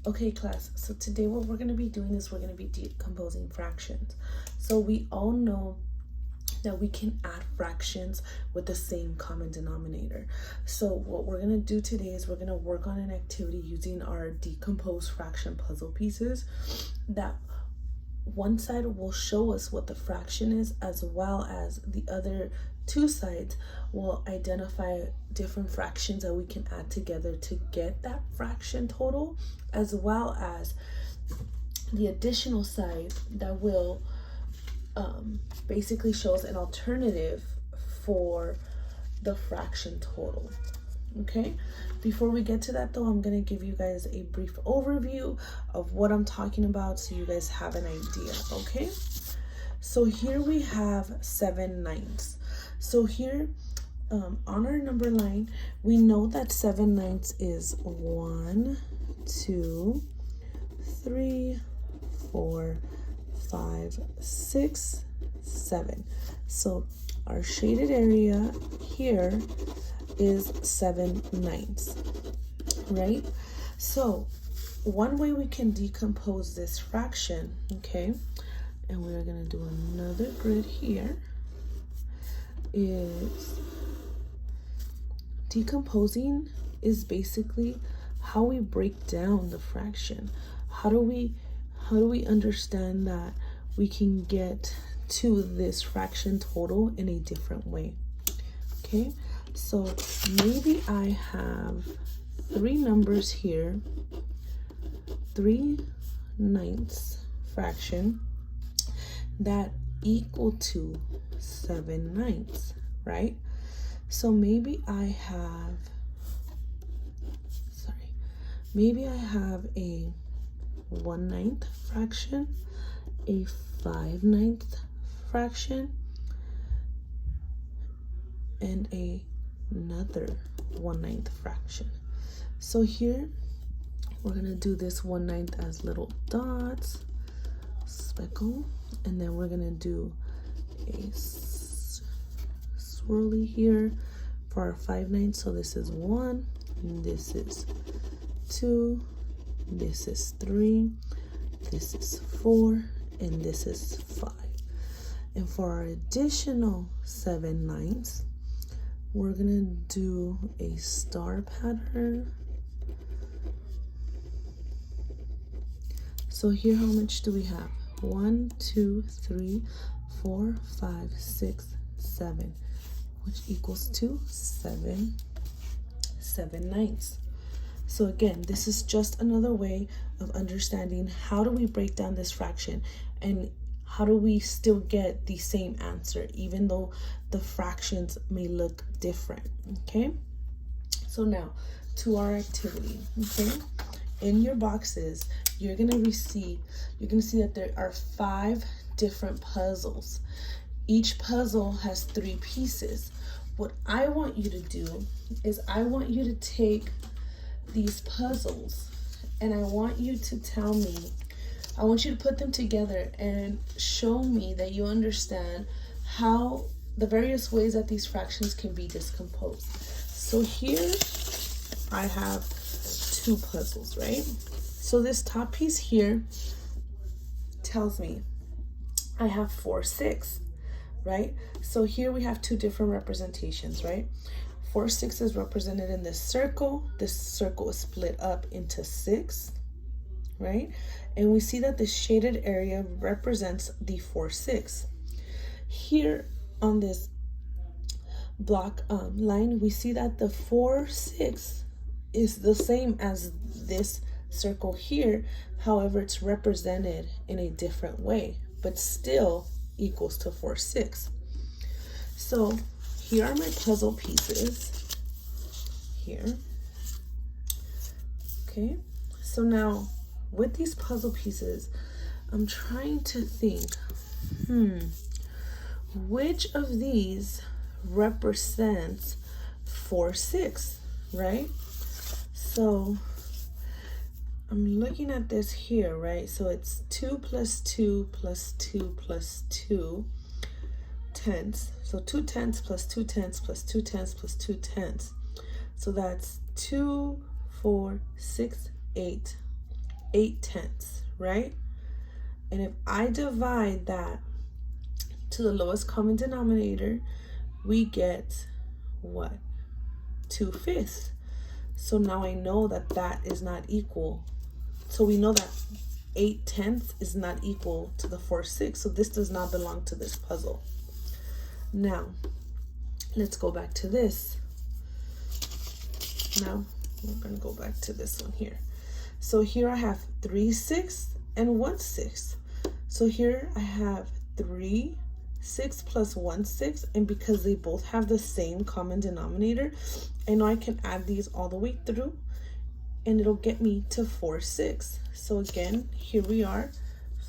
Okay, class, so today what we're going to be doing is we're going to be decomposing fractions. So we all know that we can add fractions with the same common denominator. So what we're going to do today is we're going to work on an activity using our decomposed fraction puzzle pieces. That one side will show us what the fraction is, as well as the other two sides will identify different fractions that we can add together to get that fraction total, as well as the additional side that will basically shows an alternative for the fraction total. Okay, before we get to that though, I'm going to give you guys a brief overview of what I'm talking about so you guys have an idea. Okay, so here we have 7/9. So here on our number line, we know that 7/9 is 1, 2, 3, 4, 5, 6, 7. So our shaded area here is 7/9, right? So one way we can decompose this fraction, okay, and we're gonna do another grid here, is decomposing is basically how we break down the fraction. How do we understand that we can get to this fraction total in a different way? Okay, so maybe I have three numbers here, 3/9 fraction that equal to 7/9, right? So maybe I have a 1/9 fraction, a 5/9 fraction, and another 1/9 fraction. So here we're gonna do this 1/9 as little dots, speckle, and then we're gonna do a swirly here for our 5/9. So this is 1, this is 2, this is 3, this is 4, and this is 5. And for our additional 7/9, we're gonna do a star pattern. So here, how much do we have? 1, 2, 3, 4, 5, 6, 7, which equals to 7/9. So again, this is just another way of understanding how do we break down this fraction and how do we still get the same answer even though the fractions may look different. Okay, so now to our activity. Okay, in your boxes you're gonna see that there are 5 different puzzles. Each puzzle has 3 pieces. What I want you to do is I want you to take these puzzles and I want you to tell me, I want you to put them together and show me that you understand how the various ways that these fractions can be decomposed. So here I have 2 puzzles, right? So this top piece here tells me I have 4/6, right? So here we have 2 different representations, right? 4/6 is represented in this circle. This circle is split up into 6, right? And we see that the shaded area represents the 4/6. Here on this block line, we see that the 4/6 is the same as this circle here. However, it's represented in a different way, but still equals to 4/6. So here are my puzzle pieces here. Okay, so now with these puzzle pieces, I'm trying to think, which of these represents 4/6, right? So I'm looking at this here, right? So it's 2 plus 2 plus 2 plus 2 tenths. So 2 tenths plus 2 tenths plus 2 tenths plus 2 tenths. So that's 2, 4, 6, 8, 8/10, right? And if I divide that to the lowest common denominator, we get what? 2/5. So now I know that that is not equal. So we know that 8/10 is not equal to the 4/6. So this does not belong to this puzzle. Now, let's go back to this. Now, we're going to go back to this one here. So here I have 3/6 and 1/6. So here I have 3/6 plus 1/6, and because they both have the same common denominator, I know I can add these all the way through, and it'll get me to 4/6. So again, here we are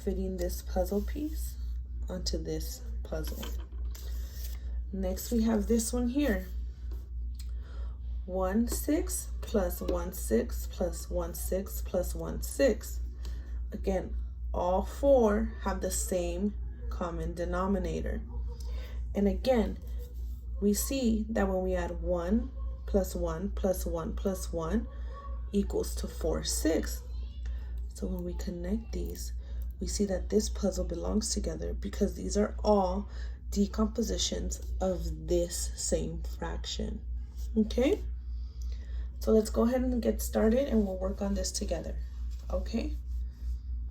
fitting this puzzle piece onto this puzzle. Next, we have this one here. 1/6 plus 1/6 plus 1/6 plus 1/6. Again, all four have the same common denominator. And again, we see that when we add 1 plus 1 plus 1 plus 1 equals to 4/6. So when we connect these, we see that this puzzle belongs together because these are all decompositions of this same fraction. Okay? So let's go ahead and get started, and we'll work on this together. Okay?